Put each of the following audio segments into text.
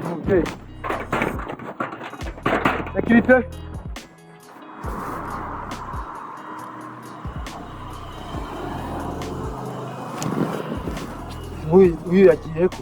mubyeyi sekirite uyu yagiye ko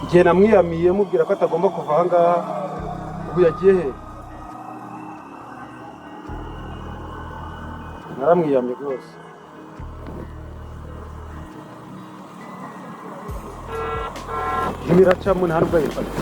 igihe namwiyamiye mubwira ko atagomba kuva aha ngaha ubu yagiye he naramwiyamye rwose imiracamo nta nubwo yifata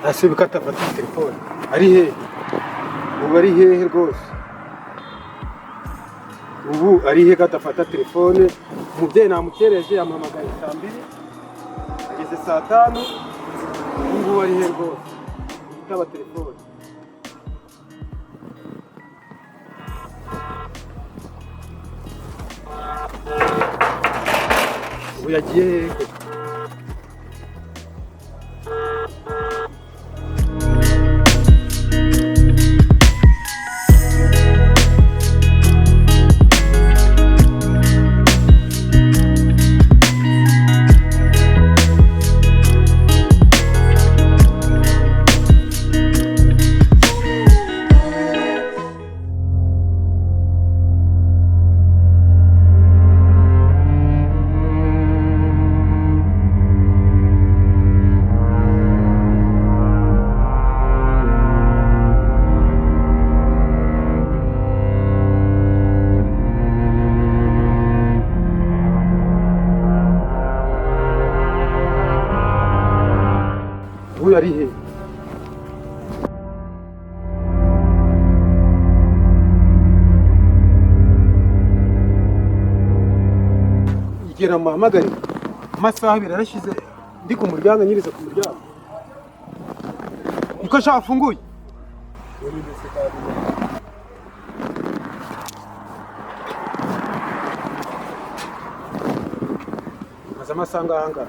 ase bikatafata telefone ari he ubu ari hehe rwose ubu ari he katafata telefone umubyeyi namutereje yamuhamagaye saa 2 ageze saa 5 ubu ari he rwose itaba telefone ubu yagiye hehe ari he igera muhamagare amasaha 2 arashize ndi ku muryango nyiriza ku muryango niko shafunguye amasaha nganga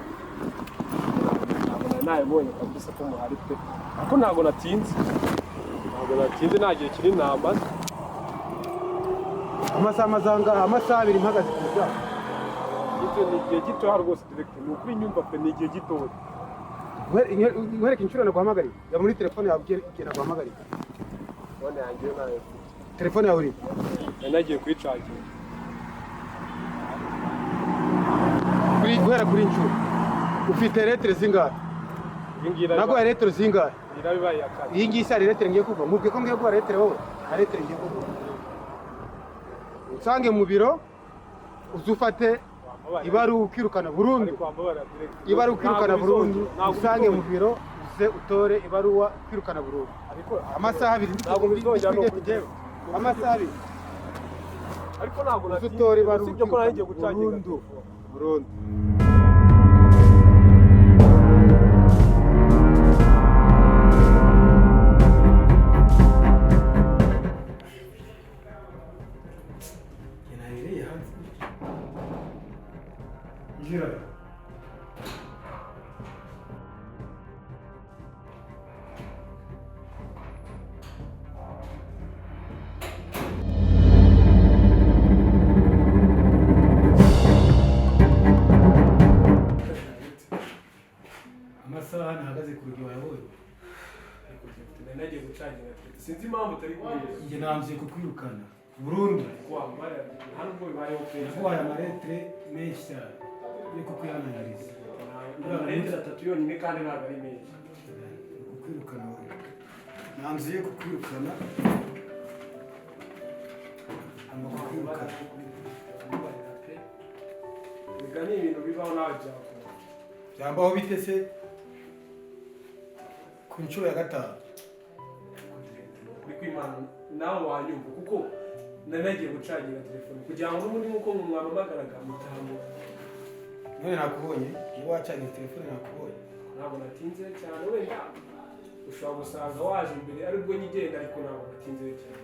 nayibonye kabisa ko muhari pe ako ntago natinze nagiye kiri namba amasaha 2 mpagaze ku muryango icyo ni igihe gito rwose direct ni ukuri nyumva pe ni igihe gito wereka inshuro naguhamagariye ya muri telefone yawe igera guhamagariye none yanjye nayo telefone yawe uri nagiye kuyicaginga guhera kuri inshuro ufite letre zingahe nago ya letre zingahe irabibaye yakati iyi ngiyi sari letre ngiye kuva mubwe ko ngiye kuva letre wowe letre ngiye kuva usange mu biro uzufate ibaru ukirukana burundu ibaru ukirukana burundu usange mu biro uze utore ibaruwa ukirukana burundu amasaha 2 ntabwo bizongera no kujyewe amasaha 2 ariko ntabwo natore ibaru sibyo ko nagiye gucangira burundu amasaha nahagaze ku rugo yawe nagiye gucangira sinzi impamvu utari kubwira nge namvye kukwirukana burundu kwambara hano bwo bibaye open kwa ya maretre menshi cyane yo kukwihanangiriza maretre 3 yonyine kandi ntabwo ari menshi kukwirukana namvye kukwirukana kukwirukana bigani ibintu bibaho nawe byambaho bitese ku nshuro ya 5 kuri kwimana nawe wanyumva kuko nanagiye gucangira telefone kugira ngo n'ubundi nkuko mwamamagaraga mutamu none nakubonye iyo wacanye telefone nakubonye ntabwo natinze cyane wenda ushobora gusanga waje imbere aribwo nyigenda ariko ntabwo gatinze cyane.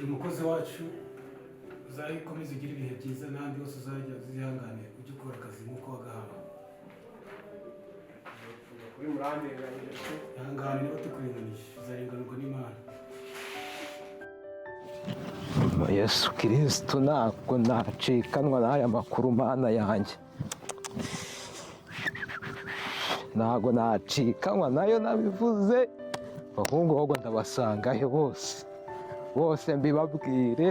Umukozi wacu uzayikomeza ugira ibihe byiza n'andi bose uzajya uzihangane ujye ukora akazi nk'uko wagahawe. Kuri murandenganije ihangane niba tukuringanisha uzarenganurwa n'Imana. Yesu Kristo ntabwo nacikanwa n'aya makuru Mana yanjye, ntabwo nacikanwa nayo nabivuze, ahubwo ndabasangayo bose mbibabwire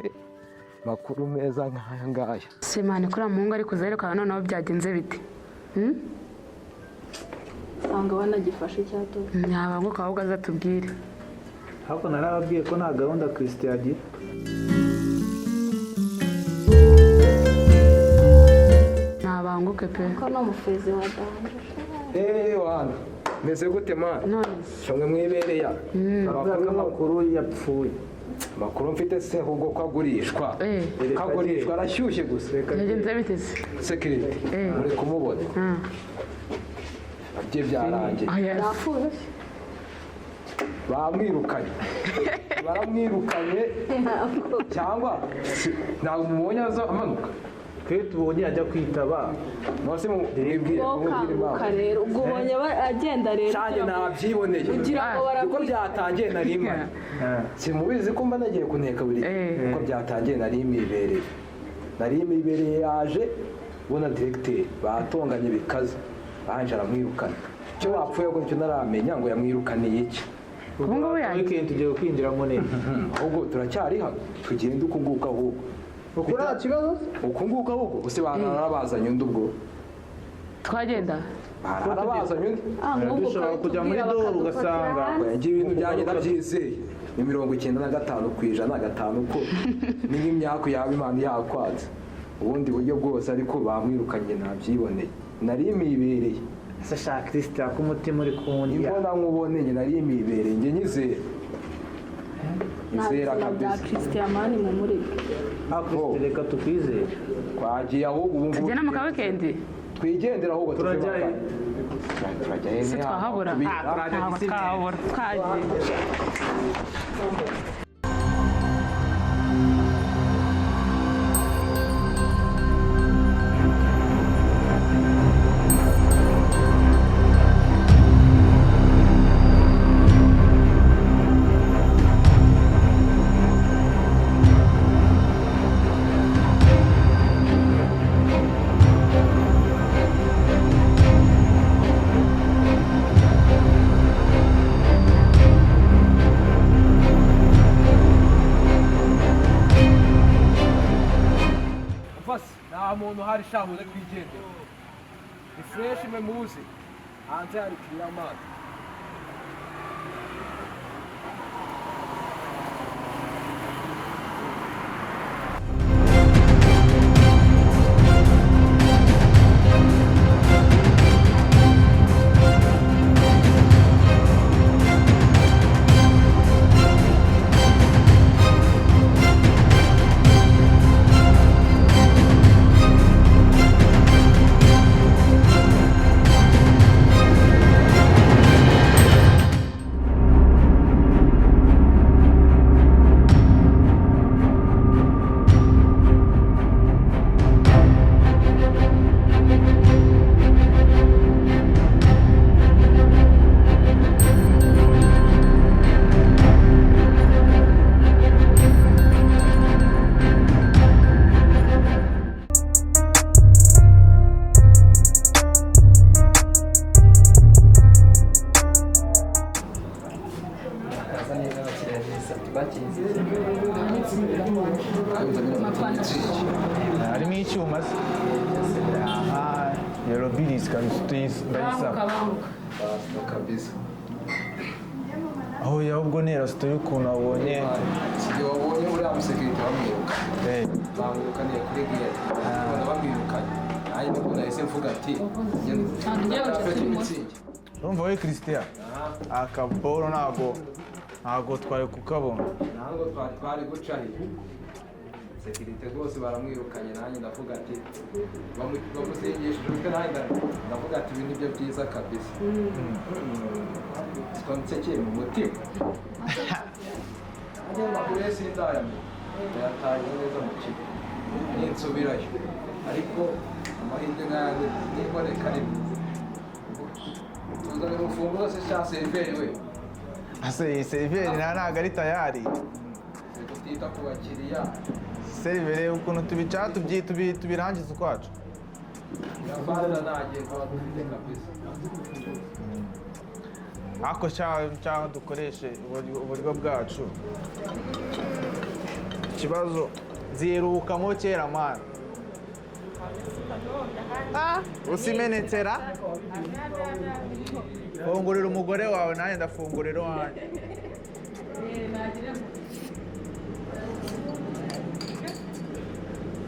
makuru meza nk'aya ngaya. Simani kuri amuhungu ariko uzerekana noneho byagenze bite? Tanga wanagifashe cyato. Nyabanguka ahubwo azatubwire. Hako narababwiye ko nta gahunda Kristo yagira. Nabanguke pe. Ko no mufezi wa danje. Wana meze gute Mana? None shomwe mwibereya Amakuru yapfuye. Makuru mfite se ahubwo ko agurishwa. Kagurishwa arashyushye gusa. yagenze bite se? Security muri kumubona. Abye byarangiye. Yapfuye. Bamwirukanye. Baramwirukanye cyangwa ntabwo mubonye aza amanuka. Twe tubonye ajya kwitaba. Nose mubwire Kukarenga ubwo ubonye agenda rero. cyane nabyiboneye. Uko byatangiye narima. Simubizi ko mba nagiye kuneka buri uko byatangiye narimibereye yaje ubona directeur batonganye bikaze banje aramwirukana. Cyo wapfuye ngo cyo naramenya ngo yamwirukaniye iki. Ubwo weekend tugiye kwinjiramo neza. Ahubwo turacyari hano tugende ukunguka ahubwo. Ukora kibazo? Ukunguka ahubwo use barabazanye undi ubwo. Twagenda. Barabazanye undi. Dushobora kujya muri doro ugasanga yagiye ibintu byanjye nabyizeye. Ni 95% ko ni nk'imyaka yaba Imana yakwaza. Ubundi buryo bwose ariko bamwirukanye nabyiboneye. Narimibereye. Sasha Kristo ku mutima uri kundi. Imbona nkuboneye narimibereye nge nyizera. Nizera kabisa. Kristiamani mu muri. Kristo reka tukwizere. Twagiye ahubwo ubu ngubu. Tugenda mu ka weekend. Twigendera ahubwo turajyayo. Se twahabura. Twahabura. Twagiye. muntu hari shamuze kwigendera. Ni fresh memuzi. Hanze hari kira amazi. harimo icyuma se yero bilis ndayisaba kabisa. aho yahubwo nera story ukuntu abonye Sijye wabonye uri amusekirite bamwiruka. Bamwirukaniye kuri gate. Ubona bamwirukanye. Hanyuma ubwo nahise mvuga ati ngende. Urumva we Christian akaboro ntabwo twari kukabona. ntabwo twari guca he sekirite rwose baramwirukanye nanjye ndavuga ati bamusingishije utwe nanjye ndavuga ati ibi nibyo byiza kabisa twansekeye mu mutima ajya amakuru ye sindayamenya yataye neza mu kigo ninsubirayo ariko amahirwe nk'ayandi niboneka rimwe tuzanira urufunguzo se cya seriveri we ase iyi seriveri ntabwo ari tayari tutita ku bakiriya seriveri ukuntu tubicara tubirangiza ukwacu yafanza nagiye kuba dufite kabisa ako cyangwa dukoreshe uburyo bwacu ikibazo zirukamo kera mwana usimenetsera fungurira umugore wawe nanjye ndafungurira iwanjye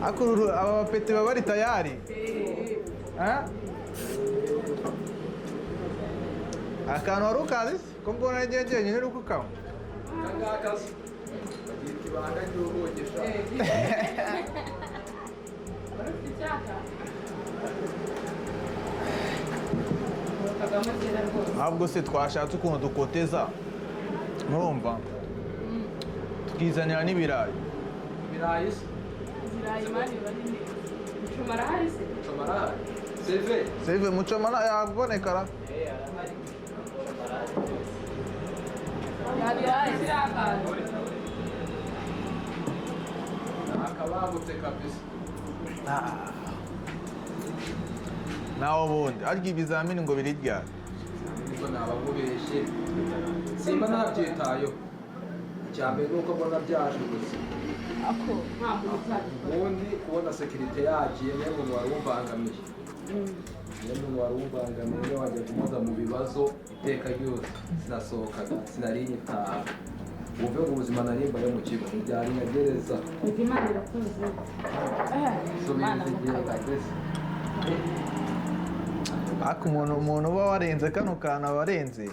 akururu aba bapeti baba bari tayari akantu wari ukazi ko mbona igihe njyenyine uri kukanywa akangaka se bagira ikibanga cy'uruhugisha ahubwo se twashatse ukuntu dukoteza murumva tukizanira n'ibirayi ibirayi se mucomarahari seve mucomara yabonekara akabangutse kabisa nawe ubundi arya ibizamini ngo birirya nibwo nabamubeshye simba ntabyitayeho icyambere ni uko mbona byaje gusa ubundi kubona sekirite yagiye niyo muntu wari wumvangamiye niyo wajya kumuza mu bibazo iteka ryose sinasohokaga sinari nyitaha wumve ngo ubuzima narimbaye mu kigo ntibyari nyagereza ariko umuntu uba warenze kano kantu aba arenze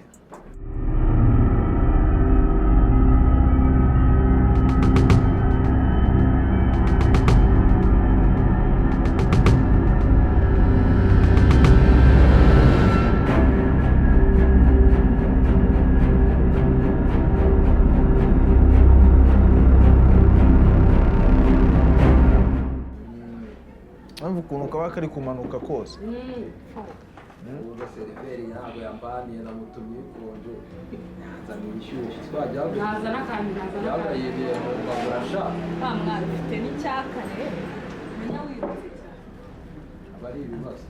ukuntu kaba kari kumanuka kose ubwo seriveri ntabwo yambaniye namutumye ikonje yazaniye ishyushye twajya yaburayibiye mu rwanda mwana ufite n'icyakane menya wirutse cyane aba ari ibibazo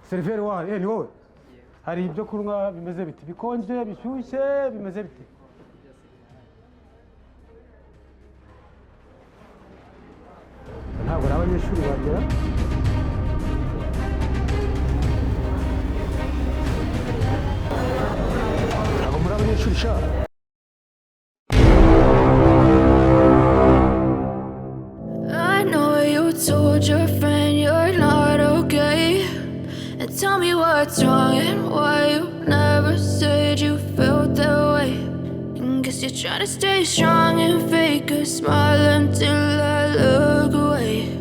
seriveri wawe ni wowe hari ibyo kunywa bimeze biti bikonje bishyushye bimeze biti ntabwo ari abanyeshuri bagera ntabwo muri abanyeshuri sha I know you told your friend you're not okay, and tell me what's wrong and why you never said you felt that way. And guess you're trying to stay strong and fake a smile until I look away.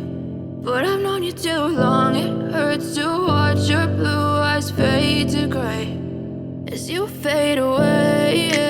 But I've known you too long, it hurts to watch your blue eyes fade to gray as you fade away.